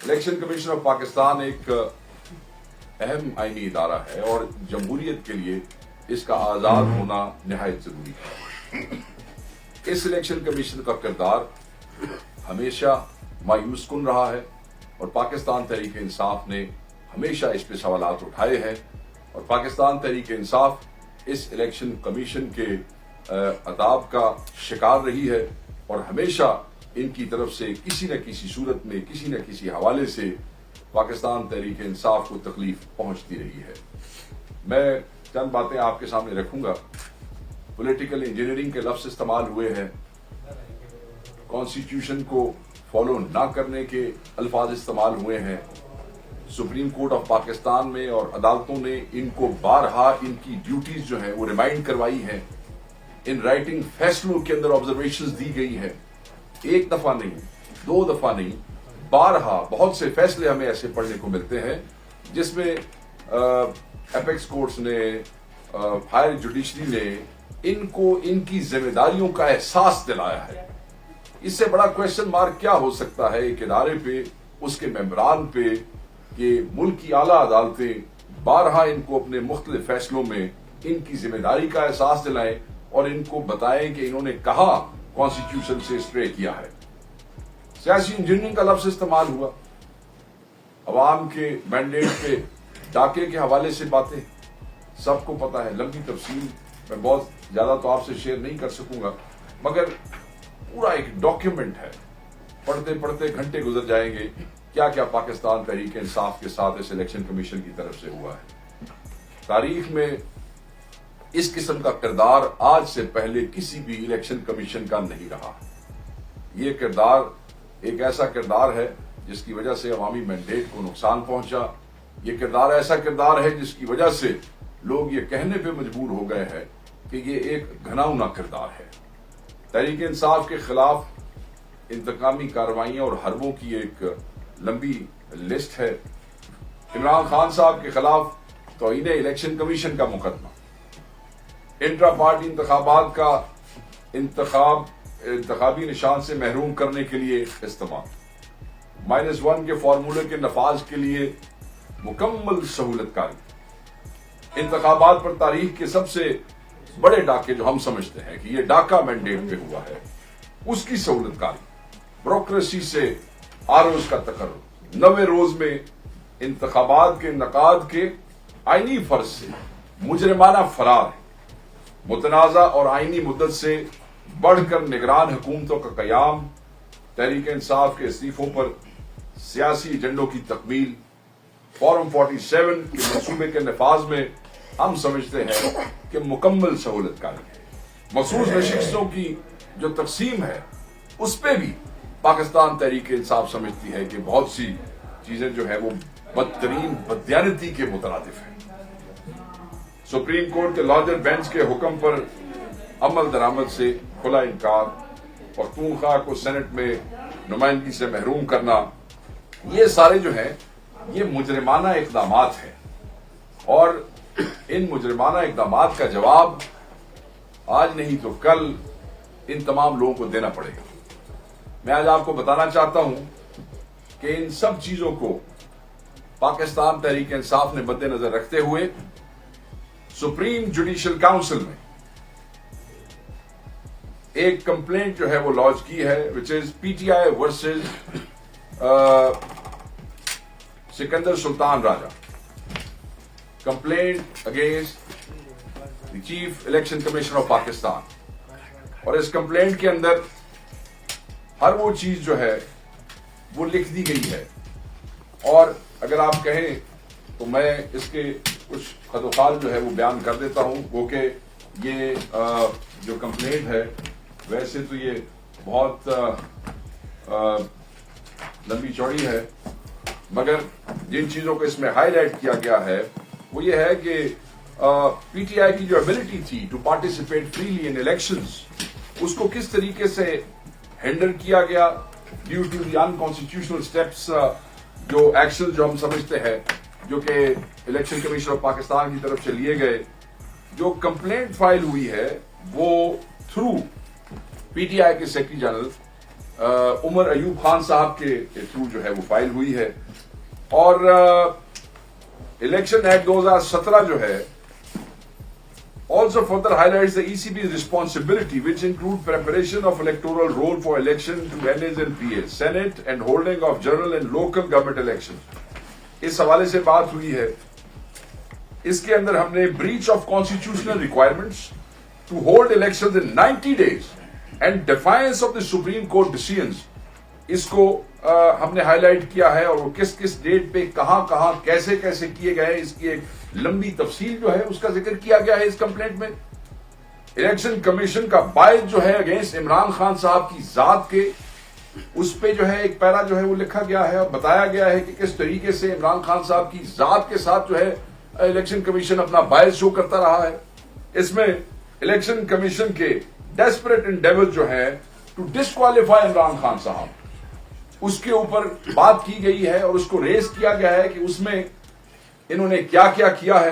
Election commission of Pakistan एक अहम आईनी इदारा है और जमहूरियत के लिए इसका आज़ाद होना निहायत ज़रूरी है। इस इलेक्शन कमीशन का किरदार हमेशा मायूस कुन रहा है और पाकिस्तान तहरीक इंसाफ ने हमेशा इस पे सवालात उठाए हैं और पाकिस्तान तहरीक इंसाफ इस इलेक्शन कमीशन के अदाब का शिकार रही है और हमेशा इनकी तरफ से किसी न किसी सूरत में किसी न किसी हवाले से पाकिस्तान तहरीक इंसाफ को तकलीफ पहुंचती रही है। मैं चंद बातें आपके सामने रखूंगा। पॉलिटिकल इंजीनियरिंग के लफ्ज इस्तेमाल हुए हैं, कॉन्स्टिट्यूशन को फॉलो ना करने के अल्फाज इस्तेमाल हुए हैं। सुप्रीम कोर्ट ऑफ पाकिस्तान में और अदालतों ने इनको बारहा इनकी ड्यूटीज जो हैं वो रिमाइंड करवाई हैं। इन राइटिंग फैसलों के अंदर ऑब्जर्वेशंस दी गई है, एक दफा नहीं, दो दफा नहीं, बारहा बहुत से फैसले हमें ऐसे पढ़ने को मिलते हैं जिसमें एपेक्स कोर्ट्स ने, हायर जुडिशरी ने इनको इनकी जिम्मेदारियों का एहसास दिलाया है। इससे बड़ा क्वेश्चन मार्क क्या हो सकता है एक इदारे पे, उसके मेंबरान पे, कि मुल्क की आला अदालतें बारहा इनको अपने मुख्तलिफ फैसलों में इनकी जिम्मेदारी का एहसास दिलाएं और इनको बताएं कि इन्होंने कहा कॉन्स्टिट्यूशन से स्ट्रे किया है। सियासी इंजीनियरिंग का लफ्ज इस्तेमाल हुआ, अवाम के मैंडेट पे डाके के हवाले से बातें सबको पता है, लंबी तफसील मैं बहुत ज्यादा तो आपसे शेयर नहीं कर सकूंगा, मगर पूरा एक डॉक्यूमेंट है, पढ़ते पढ़ते घंटे गुजर जाएंगे क्या क्या पाकिस्तान तहरीक इंसाफ के साथ इस इलेक्शन कमीशन की तरफ से हुआ है। तारीख में इस किस्म का किरदार आज से पहले किसी भी इलेक्शन कमीशन का नहीं रहा। ये किरदार एक ऐसा किरदार है जिसकी वजह से अवामी मैंडेट को नुकसान पहुंचा। ये किरदार ऐसा किरदार है जिसकी वजह से लोग ये कहने पे मजबूर हो गए हैं कि ये एक घनाउना किरदार है। तहरीक इंसाफ के खिलाफ इंतकामी कार्रवाइयां और हरबों की एक लंबी लिस्ट है। इमरान खान साहब के खिलाफ तौहीन इलेक्शन कमीशन का मुकदमा, इंट्रा पार्टी इंतखाबात का इंतखाबी निशान से महरूम करने के लिए इस्तेमाल, -1 के फार्मूले के नफाज के लिए मुकम्मल सहूलतकारी, इंतखाबात पर तारीख के सबसे बड़े डाके जो हम समझते हैं कि ये डाका मैंडेट पे हुआ है उसकी सहूलतकारी, ब्यूरोक्रेसी से आरोज का तकर्रुर, 90 रोज में इंतखाबात के नकाद के आईनी फर्ज से मुजरिमाना फरार है, मुतनाज़ा और आईनी मुद्दत से बढ़कर निगरान हुकूमतों का कयाम, तहरीक इंसाफ के इस्तीफों पर सियासी एजेंडों की तकमील, फॉर्म 47 के मंसूबे के नफाज में हम समझते हैं कि मुकम्मल सहूलतकारी है। मखसूस नशिस्तों की जो तकसीम है उस पर भी पाकिस्तान तहरीक इंसाफ समझती है कि बहुत सी चीजें जो है वो बदतरीन बददियानती के मुतरादिफ है। सुप्रीम कोर्ट के लार्जर बेंच के हुक्म पर अमल दरामद से खुला इनकार, पख्तूनख्वा को सेनेट में नुमाइंदगी से महरूम करना, ये सारे जो हैं ये मुजरिमाना इक़दामात हैं और इन मुजरिमाना इक़दामात का जवाब आज नहीं तो कल इन तमाम लोगों को देना पड़ेगा। मैं आज आपको बताना चाहता हूं कि इन सब चीजों को पाकिस्तान तहरीक इंसाफ ने मद्देनजर रखते हुए सुप्रीम जुडिशल काउंसिल में एक कंप्लेंट जो है वो लॉन्च की है, which is PTI versus Sikandar Sultan Raja, complaint against the chief election commission of Pakistan. और इस कंप्लेंट के अंदर हर वो चीज जो है वो लिख दी गई है और अगर आप कहें तो मैं इसके कुछ खतोखाल जो है वो बयान कर देता हूं। वो कि ये जो कंप्लेंट है वैसे तो ये बहुत लंबी चौड़ी है, मगर जिन चीजों को इसमें हाईलाइट किया गया है वो ये है कि पीटीआई की जो एबिलिटी थी to participate freely in elections, उसको किस तरीके से हैंडल किया गया due to the unconstitutional steps, जो एक्शन जो हम समझते हैं जो कि इलेक्शन कमीशन ऑफ पाकिस्तान की तरफ से लिए गए। जो कंप्लेंट फाइल हुई है वो थ्रू पीटीआई के सेक्रेटरी जनरल उमर अयूब खान साहब के थ्रू जो है वो फाइल हुई है। और इलेक्शन एक्ट 2017 जो है also further highlights the ECB's responsibility, which include preparation of electoral roll for election to NAs and PAs, Senate and holding of general and local government elections। इस हवाले से बात हुई है। इसके अंदर हमने breach of constitutional requirements to hold elections in 90 days and defiance of the Supreme Court decisions, इसको हमने हाईलाइट किया है। और वो किस किस डेट पे कहां कहां कैसे कैसे किए गए, इसकी एक लंबी तफसील जो है उसका जिक्र किया गया है इस कंप्लेंट में। इलेक्शन कमीशन का बायस जो है अगेंस्ट इमरान खान साहब की जात के, उस पे जो है एक पैरा जो है वो लिखा गया है और बताया गया है कि किस तरीके से इमरान खान साहब की जात के साथ जो है इलेक्शन कमीशन अपना बायस शो करता रहा है। इसमें इलेक्शन कमीशन के डेस्परेट एंडेवर जो है टू डिस्क्वालीफाई इमरान खान साहब, उसके ऊपर बात की गई है और उसको रेस किया गया है कि उसमें इन्होंने क्या क्या किया है,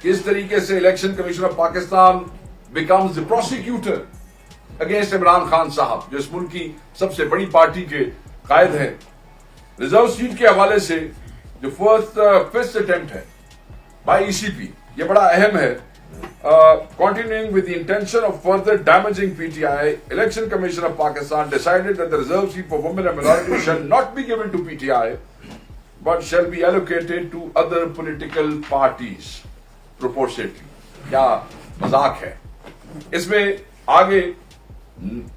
किस तरीके से election commission of Pakistan becomes the prosecutor against Imran Khan साहब, जो इस मुल्क की सबसे बड़ी पार्टी के कायद हैं। रिजर्व सीट के हवाले से जो फर्स्ट अटेम्प्ट है बाय ईसीपी, ये बड़ा अहम है। Continuing with the intention of further damaging PTI, Election Commission of Pakistan decided that the reserve seat for women and minorities shall not be given to PTI, but shall be allocated to other political parties proportionately। क्या मजाक है। इसमें आगे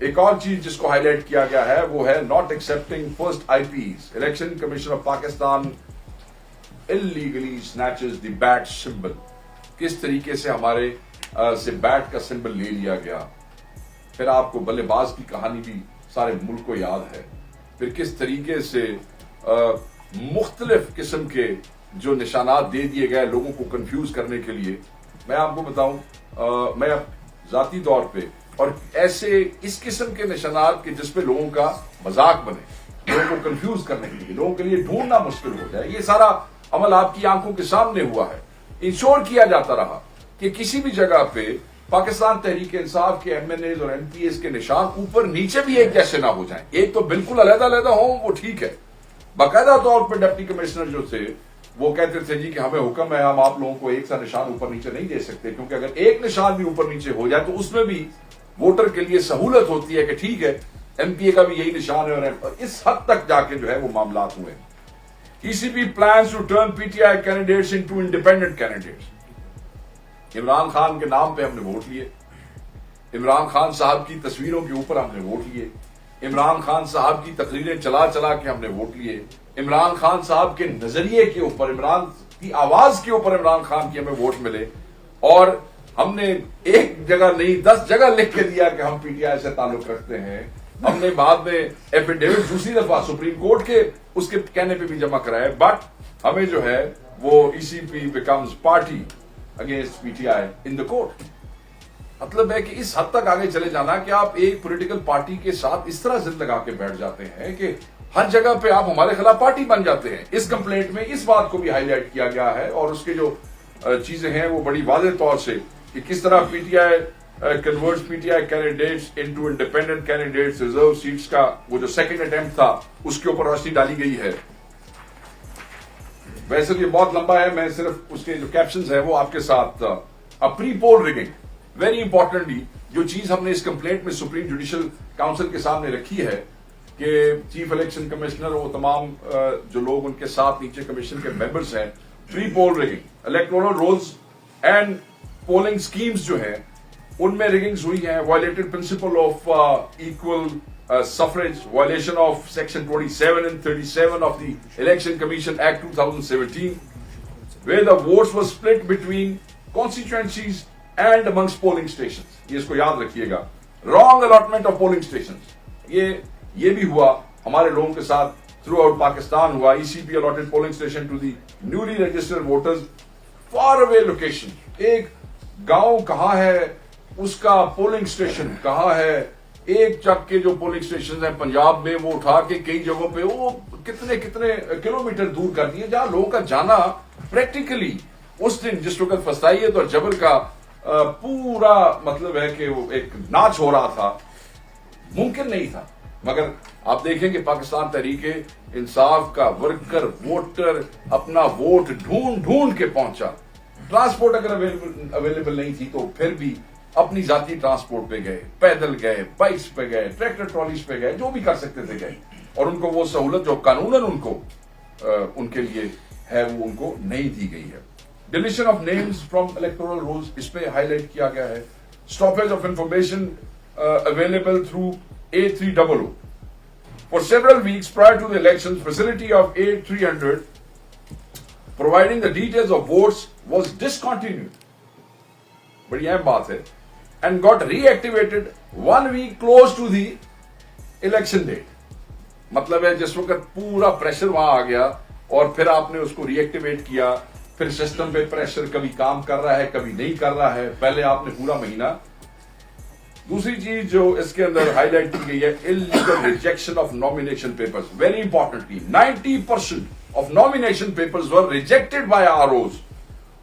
एक और चीज जिसको highlight किया गया है वो है not accepting first IPs। Election commission of Pakistan illegally snatches the bat symbol। किस तरीके से हमारे से बैट का सिंबल ले लिया गया। फिर आपको बल्लेबाज की कहानी भी सारे मुल्क को याद है। फिर किस तरीके से मुख्तलिफ किस्म के जो निशानात दे दिए गए लोगों को कंफ्यूज करने के लिए। मैं आपको बताऊं, मैं जाती तौर पे और ऐसे इस किस्म के निशानात के जिसपे लोगों का मजाक बने, लोगों को कंफ्यूज करने के लिए, लोगों के लिए ढूंढना मुश्किल हो जाए, ये सारा अमल आपकी आंखों के सामने हुआ है। इंश्योर किया जाता रहा कि किसी भी जगह पे पाकिस्तान तहरीक इंसाफ के MNAs और MPs के निशान ऊपर नीचे भी एक जैसे ना हो जाएं। एक तो बिल्कुल अलग-अलग हो, वो ठीक है। बाकायदा तौर पर डिप्टी कमिश्नर जो थे वो कहते थे जी कि हमें हुक्म है, हम आप लोगों को एक सा निशान ऊपर नीचे नहीं दे सकते, क्योंकि अगर एक निशान भी ऊपर नीचे हो जाए तो उसमें भी वोटर के लिए सहूलत होती है कि ठीक है MPA का भी यही निशान है। और इस हद तक जाके जो है वो मामलात हुए। ECB plans to turn PTI candidates into independent candidates। Imran Khan के नाम पे हमने वोट लिए, इमरान खान साहब की तस्वीरों के ऊपर हमने वोट लिए, इमरान खान साहब की तकरीरें चला चला के हमने वोट लिए, इमरान खान साहब के नजरिए के ऊपर, इमरान की आवाज के ऊपर इमरान खान की हमें वोट मिले। और हमने एक जगह नहीं 10 जगह लिख के दिया कि हम PTI से ताल्लुक रखते हैं। हमने बाद में एफिडेविट दूसरी दफा सुप्रीम कोर्ट के उसके कहने पे भी जमा कराए, बट हमें जो है वो ECB becomes party against PTI in the court. मतलब है कि इस हद तक आगे चले जाना कि आप एक पॉलिटिकल पार्टी के साथ इस तरह जिद लगा के बैठ जाते हैं कि हर जगह पे आप हमारे खिलाफ पार्टी बन जाते हैं। इस कंप्लेंट में इस बात को भी हाईलाइट किया गया है और उसके जो चीजें हैं वो बड़ी वाज़ेह तौर से कि किस तरह PTI converts PTI candidates into independent candidates, reserve seats का वो जो सेकंड अटेम्प्ट था उसके ऊपर रोशनी डाली गई है। वैसे ये बहुत लंबा है, मैं सिर्फ उसके जो कैप्शंस है वो आपके साथ। Pre poll rigging, very importantly जो चीज हमने इस कंप्लेंट में सुप्रीम जुडिशियल काउंसिल के सामने रखी है कि चीफ इलेक्शन कमिश्नर और तमाम जो लोग उनके साथ नीचे कमीशन के मेंबर्स हैं, pre poll rigging, electoral rolls and polling schemes जो है उनमें रिगिंग्स हुई हैं, violated principle of equal suffrage, violation of section 27 and 37 of the Election Commission Act 2017, where the votes were split between constituencies and amongst polling stations। ये इसको याद रखिएगा, wrong allotment of polling stations। ये भी हुआ हमारे लोगों के साथ, थ्रू आउट पाकिस्तान हुआ। ECB allotted polling station to the newly registered voters far away location। एक गांव कहाँ है, उसका पोलिंग स्टेशन कहाँ है, एक चक के जो पोलिंग स्टेशन है पंजाब में वो उठा के कई जगहों पे वो कितने कितने किलोमीटर दूर कर दिए, जहां लोगों का जाना प्रैक्टिकली उस दिन जिस वक्त फसाइयत और जबर का पूरा मतलब है कि वो एक नाच हो रहा था, मुमकिन नहीं था। मगर आप देखें कि पाकिस्तान तहरीक इंसाफ का वर्कर वोटर अपना वोट ढूंढ ढूंढ के पहुंचा। ट्रांसपोर्ट अगर अवेलेबल नहीं थी तो फिर भी अपनी जाती ट्रांसपोर्ट पे गए, पैदल गए, बाइक्स पे गए, ट्रैक्टर ट्रॉलीज पे गए, जो भी कर सकते थे गए, और उनको वो सहूलत जो कानूनन उनको उनके लिए है वो उनको नहीं दी गई है। Deletion of names from electoral rolls, इस पे हाईलाइट किया गया है। Stoppage of information available through A300 for several weeks prior to the elections. Facility of A300 providing the details of votes was discontinued. बड़ी अहम बात है, and got reactivated 1 week close to the election date. मतलब है जिस वक्त पूरा pressure वहां आ गया और फिर आपने उसको रीएक्टिवेट किया, फिर सिस्टम पे प्रेशर कभी काम कर रहा है कभी नहीं कर रहा है, पहले आपने पूरा महीना। दूसरी चीज जो इसके अंदर हाईलाइट की गई है, illegal rejection of nomination papers. Very importantly 90% of nomination papers were rejected by ROs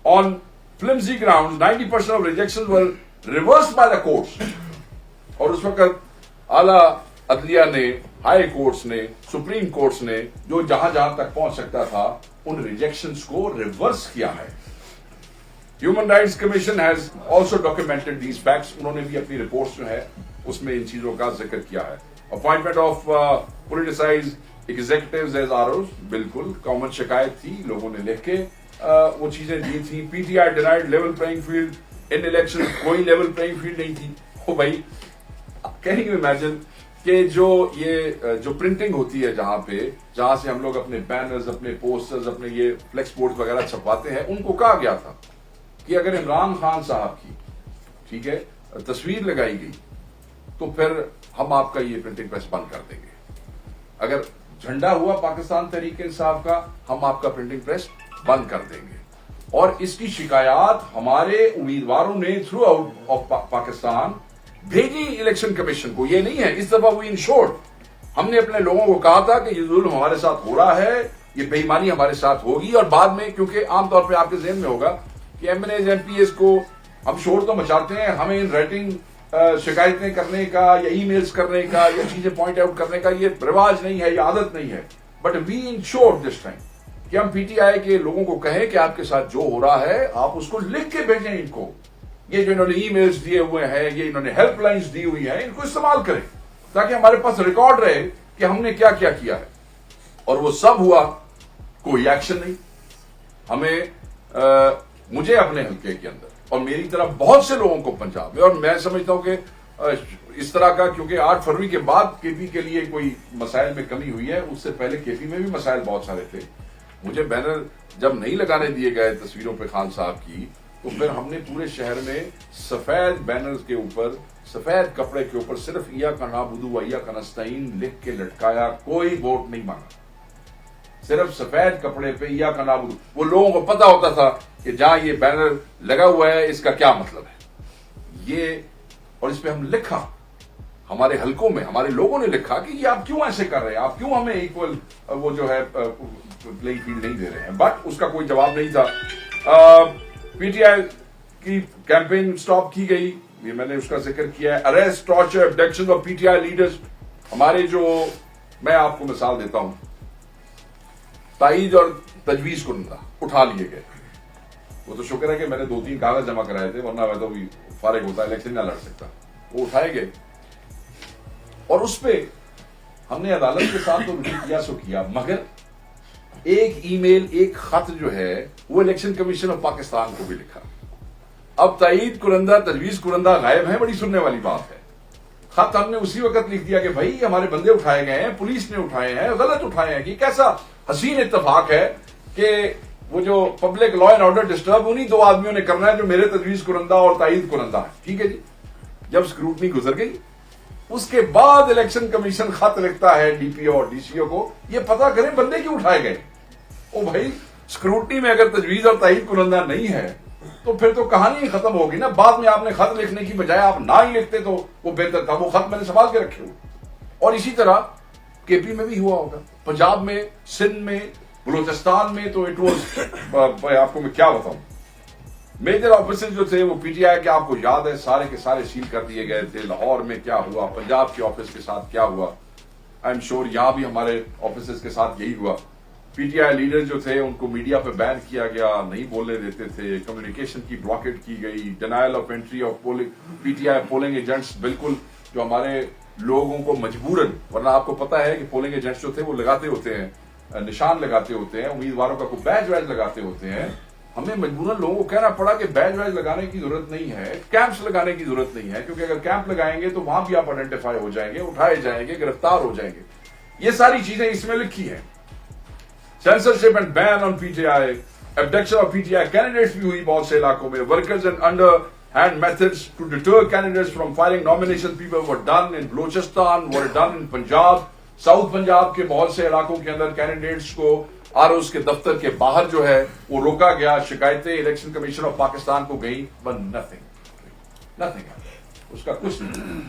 on फ्लिम्सी ground. 90% of rejection were reversed by the courts. और उस वक्त आला अदलिया ने, हाई कोर्ट्स ने, सुप्रीम कोर्ट्स ने जो जहां जहां तक पहुंच सकता था उन रिजेक्शंस को रिवर्स किया है। Human rights commission has also documented these facts. उन्होंने भी अपनी रिपोर्ट्स जो है उसमें इन चीजों का जिक्र किया है। Appointment of politicise executives as ROs, बिल्कुल कॉमन शिकायत थी, लोगों ने लिख के वो चीजें दी थी। PTI denied level playing field इन इलेक्शन, कोई लेवल प्लेइंग फील्ड नहीं थी। ओ भाई, कैन यू इमेजिन कि जो प्रिंटिंग होती है जहां से हम लोग अपने बैनर्स, अपने पोस्टर्स, अपने ये फ्लेक्स बोर्ड वगैरह छपवाते हैं, उनको कहा गया था कि अगर इमरान खान साहब की, ठीक है, तस्वीर लगाई गई तो फिर हम आपका ये प्रिंटिंग प्रेस बंद कर देंगे। अगर झंडा हुआ पाकिस्तान तहरीक इंसाफ का, हम आपका प्रिंटिंग प्रेस बंद कर देंगे। और इसकी शिकायत हमारे उम्मीदवारों ने थ्रू आउट ऑफ पाकिस्तान भेजी इलेक्शन कमीशन को। ये नहीं है, इस दफा वो इंश्योर्ड, हमने अपने लोगों को कहा था कि ये जुल्म हमारे साथ हो रहा है, ये बेईमानी हमारे साथ होगी। और बाद में, क्योंकि आमतौर पर आपके जहन में होगा कि एमएनएज एमपीएस को हम शोर तो मचाते हैं, हमें इन राइटिंग शिकायतें करने का या ईमेल्स करने का या चीजें पॉइंट आउट करने का ये रिवाज नहीं है, ये आदत नहीं है। But we ensured this time कि हम पीटीआई के लोगों को कहें कि आपके साथ जो हो रहा है आप उसको लिख के भेजें इनको। ये जो इन्होंने ईमेल्स दिए हुए हैं, ये इन्होंने हेल्पलाइंस दी हुई है, इनको इस्तेमाल करें ताकि हमारे पास रिकॉर्ड रहे कि हमने क्या क्या किया है। और वो सब हुआ, कोई एक्शन नहीं। हमें मुझे अपने हल्के के अंदर और मेरी तरह बहुत से लोगों को पंजाब में, और मैं समझता हूं कि इस तरह का, क्योंकि 8 फरवरी के बाद केपी के लिए कोई मसाइल में कमी हुई है, उससे पहले केपी में भी मसाइल बहुत सारे थे। मुझे बैनर जब नहीं लगाने दिए गए तस्वीरों पे खान साहब की, तो फिर हमने पूरे शहर में सफेद बैनर्स के ऊपर, सफेद कपड़े के ऊपर सिर्फ इया का नाबुदू व इया का नस्ताइन लिख के लटकाया। कोई वोट नहीं मांगा, सिर्फ सफेद कपड़े पे इया का नाबुदू। वो लोगों को पता होता था कि जहां ये बैनर लगा हुआ है इसका क्या मतलब है ये, और इस पे हम लिखा, हमारे हलकों में हमारे लोगों ने लिखा कि ये आप क्यों ऐसे कर रहे हैं, आप क्यों हमें इक्वल वो जो है प्लेइंग फील्ड नहीं दे रहे हैं। बट उसका कोई जवाब नहीं था। पीटीआई की कैंपेन स्टॉप की गई, ये मैंने उसका जिक्र किया है। Arrest, torture, abduction of PTI leaders, हमारे जो, मैं आपको मिसाल देता हूं, ताईद और तजवीज कुरंदा उठा लिए गए। वो तो शुक्र है कि मैंने 2-3 कागज जमा कराए थे, वरना मैं तो भी फारिग होता, इलेक्शन ना लड़ सकता। वो उठाए गए और उस पे हमने अदालत के साथ तो किया सो किया, मगर एक ईमेल, एक खत जो है वो इलेक्शन कमीशन ऑफ पाकिस्तान को भी लिखा। अब ताईद कुरंदा, तजवीज कुरंदा गायब है, बड़ी सुनने वाली बात है। खत हमने उसी वक्त लिख दिया कि भाई हमारे बंदे उठाए गए हैं, पुलिस ने उठाए हैं, गलत उठाए हैं। कि कैसा हसीन इत्तेफाक है कि वो जो public law and order disturb उन्हीं 2 आदमियों ने करना है जो मेरे तजवीज कुरंदा और ताईद कुरंदा है। ठीक है जी, जब स्क्रूटनी गुजर गई उसके बाद इलेक्शन कमीशन खत लिखता है डीपीओ और डीसीओ को, ये पता करें बंदे क्यों उठाए गए। ओ भाई, स्क्रूटनी में अगर तजवीज और ताईद कुरंदा नहीं है तो फिर तो कहानी ही खत्म होगी ना। बाद में आपने खत लिखने की बजाय आप ना ही लिखते तो वो बेहतर था। वो खत मैंने संभाल के रखे हुए। और इसी तरह केपी में भी हुआ होगा, पंजाब में, सिंध में, बलूचिस्तान में, तो इट वॉज, आपको मैं क्या बताऊं, मेजर ऑफिस जो थे वो पीटीआई के, आपको याद है, सारे के सारे सील कर दिए गए थे। लाहौर में क्या हुआ, पंजाब के ऑफिस के साथ क्या हुआ, आई एम श्योर यहाँ भी हमारे ऑफिसर्स के साथ यही हुआ। पीटीआई लीडर जो थे उनको मीडिया पे बैन किया गया, नहीं बोलने देते थे, कम्युनिकेशन की ब्लॉकेट की गई, denial of entry of polling, PTI polling agents बिल्कुल जो हमारे लोगों को मजबूरन, वरना आपको पता है कि पोलिंग एजेंट्स जो थे वो लगाते होते हैं, निशान लगाते होते हैं, उम्मीदवारों का कोई बैज वैज लगाते होते हैं। हमें मजबूरन लोगों को कहना पड़ा कि बैज वैज लगाने की जरूरत नहीं है, कैंप्स लगाने की जरूरत नहीं है, क्योंकि अगर कैंप लगाएंगे तो वहां भी आप आइडेंटिफाई हो जाएंगे, उठाए जाएंगे, गिरफ्तार हो जाएंगे। ये सारी चीजें इसमें लिखी हैं। Censorship and ban on PTI, abduction of PTI candidates भी हुई बहुत से इलाकों में। Workers and underhand methods to deter candidates from filing nomination people were done in Balochistan, were done in Punjab. South Punjab के बहुत से इलाकों के अंदर कैंडिडेट्स को आरओस के दफ्तर के बाहर जो है वो रोका गया। शिकायतें इलेक्शन कमीशन ऑफ पाकिस्तान को गई, बट नथिंग, उसका कुछ नहीं।